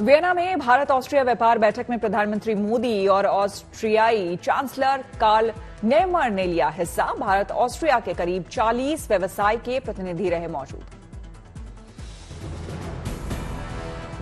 Vienna में Bharat Austria व्यापार बैठक में प्रधानमंत्री मोदी और ऑस्ट्रियाई चांसलर कार्ल नेमर ने लिया हिस्सा। भारत ऑस्ट्रिया के करीब 40 व्यवसाय के प्रतिनिधि रहे मौजूद।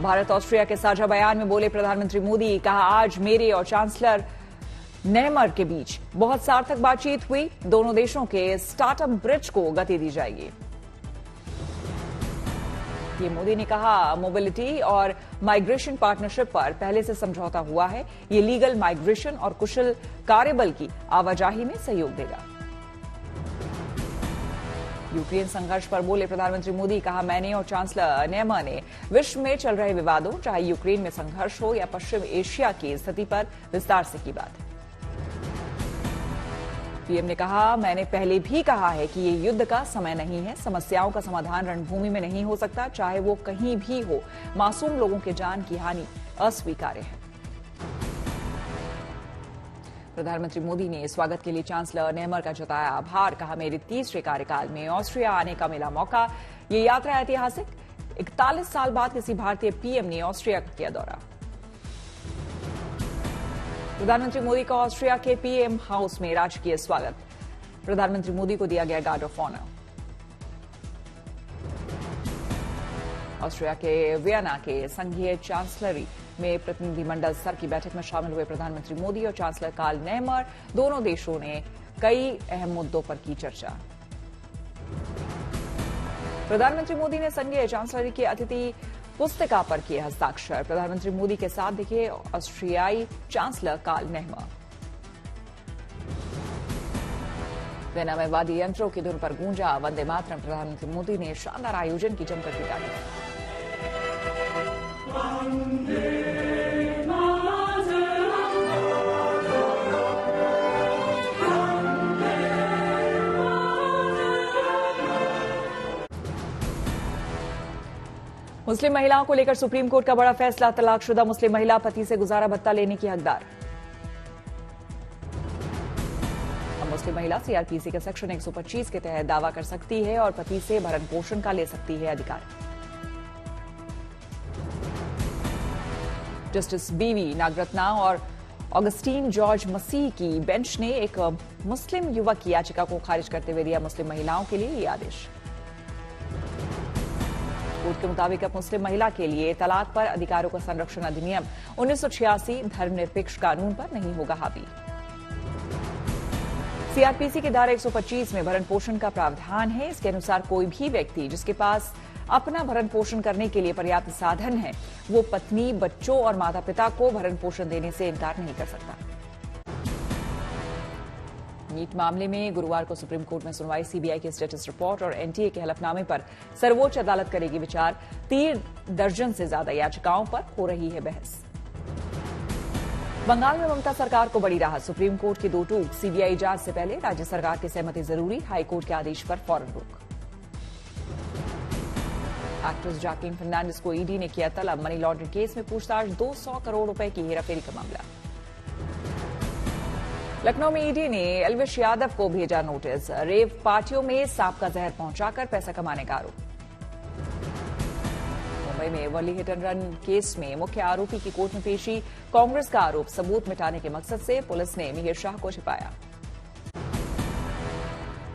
भारत ऑस्ट्रिया के साझा बयान में बोले प्रधानमंत्री मोदी, कहा आज मेरे और चांसलर नेमर के बीच बहुत सार्थक बातचीत हुई। दोनों देशों के स्टार्टअप ब्रिज को गति दी जाएगी। ये मोदी ने कहा, मोबिलिटी और माइग्रेशन पार्टनरशिप पर पहले से समझौता हुआ है। ये लीगल माइग्रेशन और कुशल कार्यबल की आवाजाही में सहयोग देगा। यूक्रेन संघर्ष पर बोले प्रधानमंत्री मोदी, कहा मैंने और चांसलर नेमर ने विश्व में चल रहे विवादों, चाहे यूक्रेन में संघर्ष हो या पश्चिम एशिया की स्थिति पर विस्तार से की बात। पीएम ने कहा, मैंने पहले भी कहा है कि ये युद्ध का समय नहीं है। समस्याओं का समाधान रणभूमि में नहीं हो सकता, चाहे वो कहीं भी हो। मासूम लोगों के जान की हानि अस्वीकार्य है। प्रधानमंत्री मोदी ने स्वागत के लिए चांसलर नेमर का जताया आभार। कहा, मेरे तीसरे कार्यकाल में ऑस्ट्रिया आने का मिला मौका। ये यात्रा ऐतिहासिक। 41 साल बाद किसी भारतीय पीएम ने ऑस्ट्रिया का किया दौरा। प्रधानमंत्री मोदी का ऑस्ट्रिया के पीएम हाउस में राजकीय स्वागत। प्रधानमंत्री मोदी को दिया गया गार्ड ऑफ ऑनर। ऑस्ट्रिया के वियना के संघीय चांसलरी में प्रतिनिधिमंडल स्तर की बैठक में शामिल हुए प्रधानमंत्री मोदी और चांसलर कार्ल नेमर। दोनों देशों ने कई अहम मुद्दों पर की चर्चा। प्रधानमंत्री मोदी ने संघीय चांसलरी की अतिथि पुस्तिका पर किए हस्ताक्षर। प्रधानमंत्री मोदी के साथ दिखे ऑस्ट्रियाई चांसलर कार्ल नेमर। वियना में वाद्य यंत्रों की धुन पर गूंजा वंदे मातरम। प्रधानमंत्री मोदी ने शानदार आयोजन की जमकर की तारीफ। मुस्लिम महिलाओं को लेकर सुप्रीम कोर्ट का बड़ा फैसला। तलाकशुदा मुस्लिम महिला पति से गुजारा भत्ता लेने की हकदार। अब मुस्लिम महिला सीआरपीसी के सेक्शन 125 के तहत दावा कर सकती है और पति से भरण पोषण का ले सकती है अधिकार। जस्टिस बीवी नागरत्ना और ऑगस्टीन जॉर्ज मसीह की बेंच ने एक मुस्लिम युवक की याचिका को खारिज करते हुए दिया मुस्लिम महिलाओं के लिए ये आदेश। कोर्ट के मुताबिक अब मुस्लिम महिला के लिए तलाक पर अधिकारों का संरक्षण अधिनियम 1986 धर्मनिरपेक्ष कानून पर नहीं होगा हावी। सीआरपीसी की धारा 125 में भरण पोषण का प्रावधान है। इसके अनुसार कोई भी व्यक्ति जिसके पास अपना भरण पोषण करने के लिए पर्याप्त साधन है, वो पत्नी, बच्चों और माता पिता को भरण पोषण देने से इनकार नहीं कर सकता। नीट मामले में गुरुवार को सुप्रीम कोर्ट में सुनवाई। सीबीआई की स्टेटस रिपोर्ट और एनटीए के हलफनामे पर सर्वोच्च अदालत करेगी विचार। 3 दर्जन से ज्यादा याचिकाओं पर हो रही है बहस। बंगाल में ममता सरकार को बड़ी राहत। सुप्रीम कोर्ट की 2 टूक। सीबीआई जांच से पहले राज्य सरकार की सहमति जरूरी। हाईकोर्ट के आदेश पर फौरन रोक। एक्ट्रेस जैकलीन फर्नांडिस को ईडी ने किया तलब। मनी लॉन्ड्रिंग केस में पूछताछ। 200 करोड़ रुपए की हेराफेरी का मामला। लखनऊ में ईडी ने एल्विश यादव को भेजा नोटिस। रेव पार्टियों में सांप का जहर पहुंचाकर पैसा कमाने का आरोप। मुंबई में Worli hit and run case में मुख्य आरोपी की कोर्ट में पेशी। कांग्रेस का आरोप सबूत मिटाने के मकसद से पुलिस ने मिहिर शाह को छिपाया।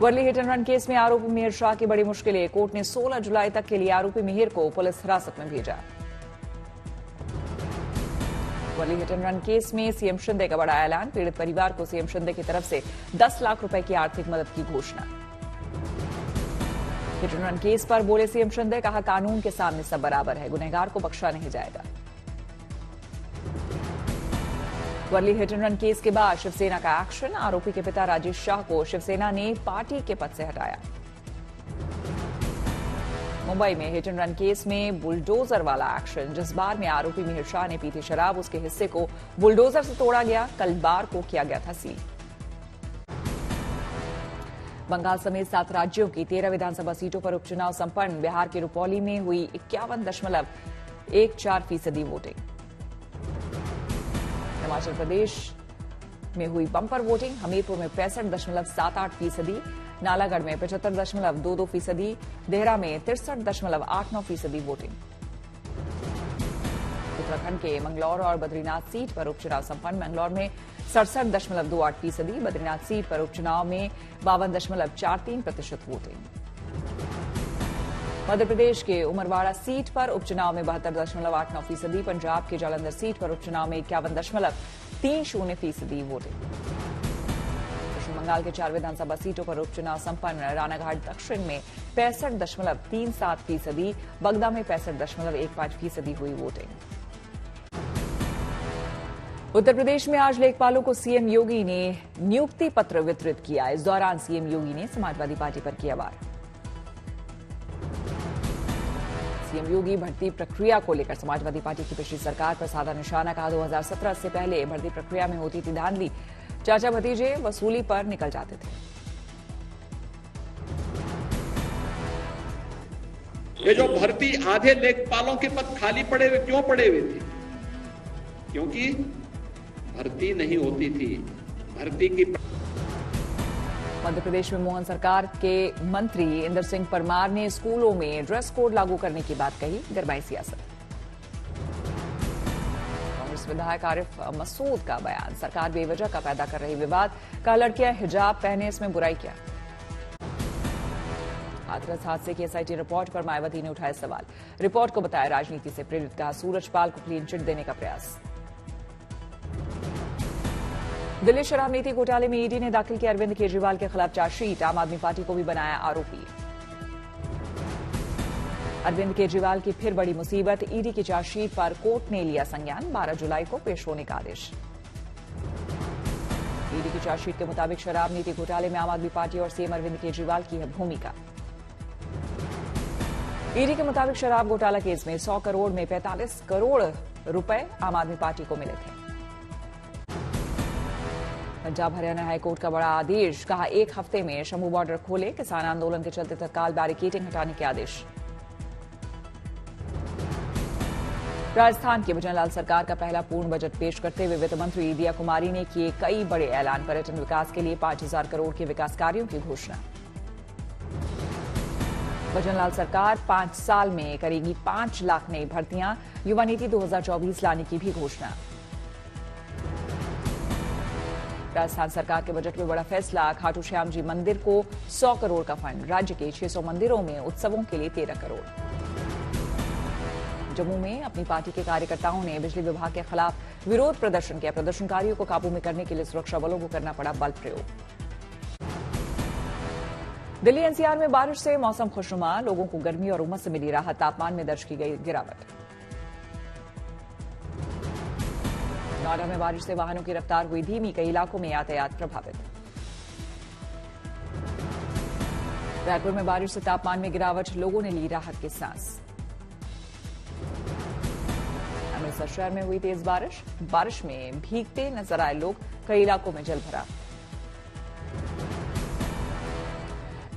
Worli hit and run case में आरोपी मिहिर शाह की बड़ी मुश्किलें। कोर्ट ने 16 जुलाई तक के लिए आरोपी मिहिर को पुलिस हिरासत में भेजा। Worli hit and run case में सीएम शिंदे का बड़ा ऐलान। पीड़ित परिवार को सीएम शिंदे की तरफ से 10 लाख रुपए की आर्थिक मदद की घोषणा। हिट एंड रन केस पर बोले सीएम शिंदे, कहा कानून के सामने सब बराबर है, गुनहगार को बख्शा नहीं जाएगा। Worli hit and run case के बाद शिवसेना का एक्शन। आरोपी के पिता राजेश शाह को शिवसेना ने पार्टी के पद से हटाया। मुंबई में हिट एंड रन केस में बुलडोजर वाला एक्शन। जिस बार में आरोपी मिहिर शाह ने पी थी शराब, उसके हिस्से को बुलडोजर से तोड़ा गया। कल बार को किया गया था सील। बंगाल समेत 7 राज्यों की 13 विधानसभा सीटों पर उपचुनाव संपन्न। बिहार के रुपौली में हुई 51.14% वोटिंग। हिमाचल प्रदेश में हुई बंपर वोटिंग। हमीरपुर में 65.78%, नालागढ़ में 75.22%, देहरा में 63.89% वोटिंग। उत्तराखंड के मंगलौर और बद्रीनाथ सीट पर उपचुनाव संपन्न। मंगलौर में 67.28%, बद्रीनाथ सीट पर उपचुनाव में 52.43% वोटिंग। मध्य प्रदेश के उमरवाड़ा सीट पर उपचुनाव में 72.89%, पंजाब के जालंधर सीट पर उपचुनाव में 51.30% वोटिंग। पश्चिम बंगाल के 4 विधानसभा सीटों पर उपचुनाव संपन्न। रानाघाट दक्षिण में 65.37%, बगदा में 65.15% हुई वोटिंग। उत्तर प्रदेश में आज लेखपालों को सीएम योगी ने नियुक्ति पत्र वितरित किया। इस दौरान सीएम योगी ने समाजवादी पार्टी पर किया वार। सीएम योगी भर्ती प्रक्रिया को लेकर समाजवादी पार्टी की पिछली सरकार पर साधा निशाना कहा। 2017 से पहले भर्ती प्रक्रिया में होती थी धांधली, चाचा भतीजे वसूली पर निकल जाते थे। ये जो भर्ती आधे लेखपालों के पद खाली पड़े हुए क्यों पड़े हुए थे? क्योंकि भर्ती नहीं होती थी। भर्ती की मध्य प्रदेश में मोहन सरकार के मंत्री इंदर सिंह परमार ने स्कूलों में ड्रेस कोड लागू करने की बात कही। गरमाई सियासत। कांग्रेस विधायक आरिफ मसूद का बयान, सरकार बेवजह का पैदा कर रही विवाद, कहा लड़कियां हिजाब पहने इसमें बुराई क्या। हाथरस हादसे की एसआईटी रिपोर्ट पर मायावती ने उठाए सवाल, रिपोर्ट को बताया राजनीति से प्रेरित, कहा सूरजपाल को क्लीन चिट देने का प्रयास। दिल्ली शराब नीति घोटाले में ईडी ने दाखिल किया अरविंद केजरीवाल के खिलाफ चार्जशीट, आम आदमी पार्टी को भी बनाया आरोपी। अरविंद केजरीवाल की फिर बड़ी मुसीबत, ईडी की चार्जशीट पर कोर्ट ने लिया संज्ञान, 12 जुलाई को पेश होने का आदेश। ईडी की चार्जशीट के मुताबिक शराब नीति घोटाले में आम आदमी पार्टी और सीएम अरविंद केजरीवाल की है भूमिका। ईडी के मुताबिक शराब घोटाला केस में 100 करोड़ में 45 करोड़ रुपए आम आदमी पार्टी को मिले थे। पंजाब हरियाणा हाईकोर्ट का बड़ा आदेश, कहा 1 हफ्ते में शंभू बॉर्डर खोले, किसान आंदोलन के चलते तत्काल बैरिकेडिंग हटाने के आदेश। राजस्थान की भजनलाल सरकार का पहला पूर्ण बजट पेश करते हुए वित्त मंत्री दिया कुमारी ने किए कई बड़े ऐलान, पर्यटन विकास के लिए 5000 करोड़ के विकास कार्यों की घोषणा। भजनलाल सरकार 5 साल में करेगी 5 लाख नई भर्तियां, युवा नीति 2024 लाने की भी घोषणा। राजस्थान सरकार के बजट में बड़ा फैसला, खाटू श्याम जी मंदिर को 100 करोड़ का फंड, राज्य के 600 मंदिरों में उत्सवों के लिए 13 करोड़। जम्मू में अपनी पार्टी के कार्यकर्ताओं ने बिजली विभाग के खिलाफ विरोध प्रदर्शन किया, प्रदर्शनकारियों को काबू में करने के लिए सुरक्षा बलों को करना पड़ा बल प्रयोग। दिल्ली एनसीआर में बारिश से मौसम खुशनुमा, लोगों को गर्मी और उमस से मिली राहत, तापमान में दर्ज की गई गिरावट। नोएडा में बारिश से वाहनों की रफ्तार हुई धीमी, कई इलाकों में यातायात प्रभावित। रायपुर में बारिश से तापमान में गिरावट, लोगों ने ली राहत की सांस। अमृतसर शहर में हुई तेज बारिश, बारिश में भीगते नजर आए लोग, कई इलाकों में जल भरा।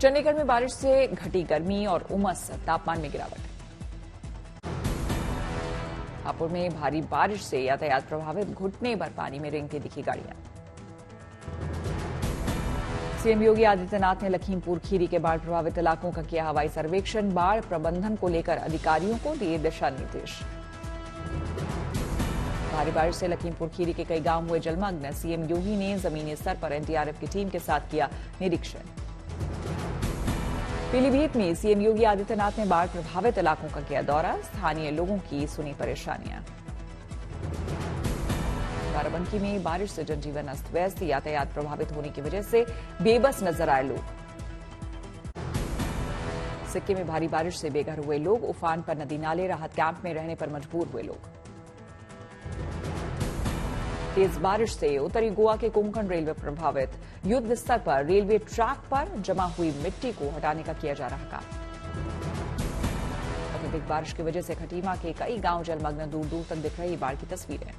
चंडीगढ़ में बारिश से घटी गर्मी और उमस, तापमान में गिरावट। हापुड़ में भारी बारिश से यातायात प्रभावित, घुटने भर पानी में रेंगती दिखी गाड़ियां। सीएम योगी आदित्यनाथ ने लखीमपुर खीरी के बाढ़ प्रभावित इलाकों का किया हवाई सर्वेक्षण, बाढ़ प्रबंधन को लेकर अधिकारियों को दिए दिशा निर्देश। भारी बारिश से लखीमपुर खीरी के कई गांव हुए जलमग्न, सीएम योगी ने जमीनी स्तर पर एनडीआरएफ की टीम के साथ किया निरीक्षण। पीलीभीत में सीएम योगी आदित्यनाथ ने बाढ़ प्रभावित इलाकों का किया दौरा, स्थानीय लोगों की सुनी परेशानियां। बाराबंकी में बारिश से जनजीवन अस्त व्यस्त, यातायात प्रभावित होने की वजह से बेबस नजर आए लोग। सिक्किम में भारी बारिश से बेघर हुए लोग, उफान पर नदी नाले, राहत कैंप में रहने पर मजबूर हुए लोग। तेज बारिश से उत्तरी गोवा के कोंकण रेलवे प्रभावित, युद्ध स्तर पर रेलवे ट्रैक पर जमा हुई मिट्टी को हटाने का किया जा रहा काम। अत्यधिक बारिश की वजह से खटीमा के कई गांव जलमग्न, दूर दूर तक दिख रही बाढ़ की तस्वीरें।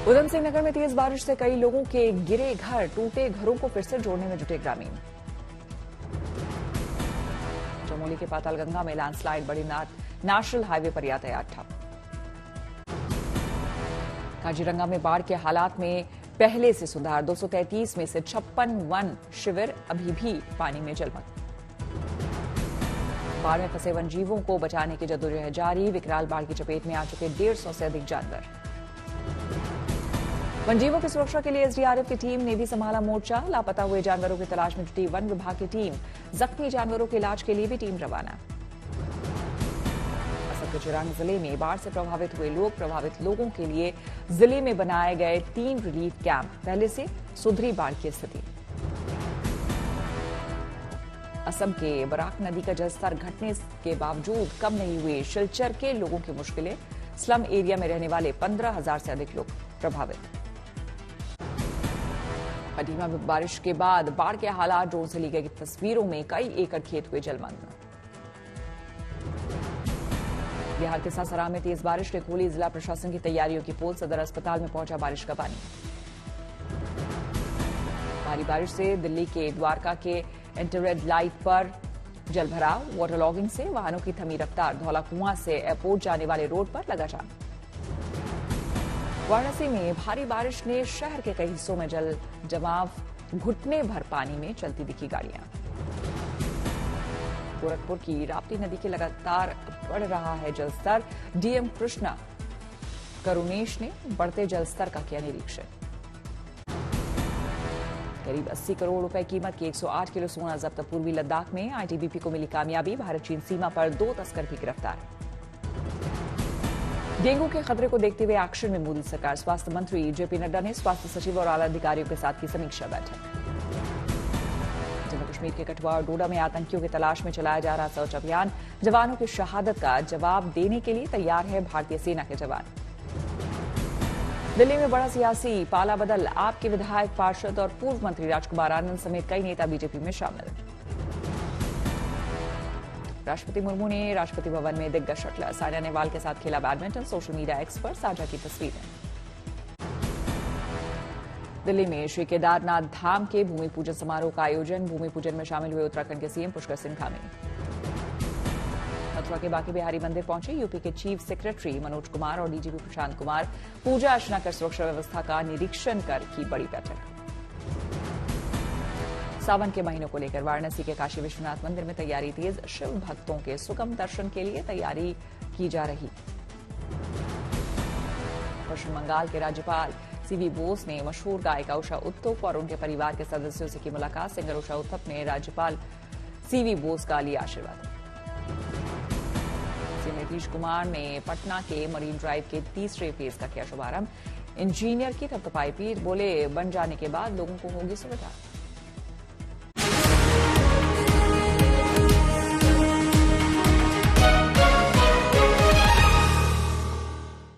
उधम सिंह नगर में तेज बारिश से कई लोगों के गिरे घर, टूटे घरों को फिर से जोड़ने में जुटे ग्रामीण। चमोली के पातालगंगा में लैंडस्लाइड, बड़ी नेशनल हाईवे पर यातायात ठप। काजीरंगा में बाढ़ के हालात में पहले से सुधार, 233 में से 56 वन शिविर अभी भी पानी में जलमग्न। बाढ़ में फंसे वन जीवों को बचाने की जद्दोजहद जारी। विकराल बाढ़ की चपेट में आ चुके 150 से अधिक जानवर। वन जीवों की सुरक्षा के लिए एसडीआरएफ की टीम ने भी संभाला मोर्चा। लापता हुए जानवरों की तलाश में जुटी वन विभाग की टीम। जख्मी जानवरों के इलाज के लिए भी टीम रवाना। असम के चिरांग जिले में बाढ़ से प्रभावित हुए लोग, प्रभावित लोगों के लिए जिले में बनाए गए 3 रिलीफ कैंप। पहले से सुधरी बाढ़ की स्थिति। असम के बराक नदी का जलस्तर घटने के बावजूद कम नहीं हुए शिलचर के लोगों की मुश्किलें। स्लम एरिया में रहने वाले 15,000 से अधिक लोग प्रभावित। पटीमा में बारिश के बाद बाढ़ के हालात। ड्रोन से ली गई तस्वीरों में कई एकड़ खेत हुए जलमग्न। बिहार के सासाराम में तेज बारिश ने खोली जिला प्रशासन की तैयारियों की पोल। सदर अस्पताल में पहुंचा बारिश का पानी। भारी बारिश से दिल्ली के द्वारका के इंटररेड लाइट पर जलभराव। वाटर लॉगिंग से वाहनों की थमी रफ्तार। धौला कुआं से एयरपोर्ट जाने वाले रोड पर लगा जाम। वाराणसी में भारी बारिश ने शहर के कई हिस्सों में जल जमाव। घुटने भर पानी में चलती दिखी गाड़ियां। गोरखपुर की राप्ती नदी के लगातार बढ़ रहा है जलस्तर। डीएम कृष्णा करुणेश ने बढ़ते जलस्तर का किया निरीक्षण। करीब 80 करोड़ रुपए कीमत की 108 किलो सोना जब्त। पूर्वी लद्दाख में आईटीबीपी को मिली कामयाबी। भारत चीन सीमा पर 2 तस्कर भी गिरफ्तार। डेंगू के खतरे को देखते हुए एक्शन में मोदी सरकार। स्वास्थ्य मंत्री जेपी नड्डा ने स्वास्थ्य सचिव और आला अधिकारियों के साथ की समीक्षा बैठक। जम्मू कश्मीर के कठुआ और डोडा में आतंकियों की तलाश में चलाया जा रहा सर्च अभियान। जवानों की शहादत का जवाब देने के लिए तैयार है भारतीय सेना के जवान। दिल्ली में बड़ा सियासी पाला बदल। आप के विधायक, पार्षद और पूर्व मंत्री राजकुमार आनंद समेत कई नेता बीजेपी में शामिल। राष्ट्रपति मुर्मू ने राष्ट्रपति भवन में दिग्गज शटलर साइना नेहवाल के साथ खेला बैडमिंटन। सोशल मीडिया एक्स पर साझा की तस्वीरें। दिल्ली में श्री केदारनाथ धाम के भूमि पूजन समारोह का आयोजन। भूमि पूजन में शामिल हुए उत्तराखंड के सीएम पुष्कर सिंह धामी। मथुरा के बांके बिहारी मंदिर पहुंचे यूपी के चीफ सेक्रेटरी मनोज कुमार और डीजीपी प्रशांत कुमार। पूजा अर्चना कर सुरक्षा व्यवस्था का निरीक्षण कर की बड़ी बैठक। सावन के महीनों को लेकर वाराणसी के काशी विश्वनाथ मंदिर में तैयारी तेज। शिव भक्तों के सुगम दर्शन के लिए तैयारी की जा रही। पश्चिम बंगाल के राज्यपाल सीवी बोस ने मशहूर गायिका उषा उत्थुप और उनके परिवार के सदस्यों से की मुलाकात। सिंगर उषा उत्थुप ने राज्यपाल सीवी बोस का लिया आशीर्वाद। सीएम नीतीश कुमार ने पटना के मरीन ड्राइव के 3रे फेज का किया शुभारंभ। इंजीनियर की थपथपाई पीठ। बोले बन जाने के बाद लोगों को होगी सुविधा।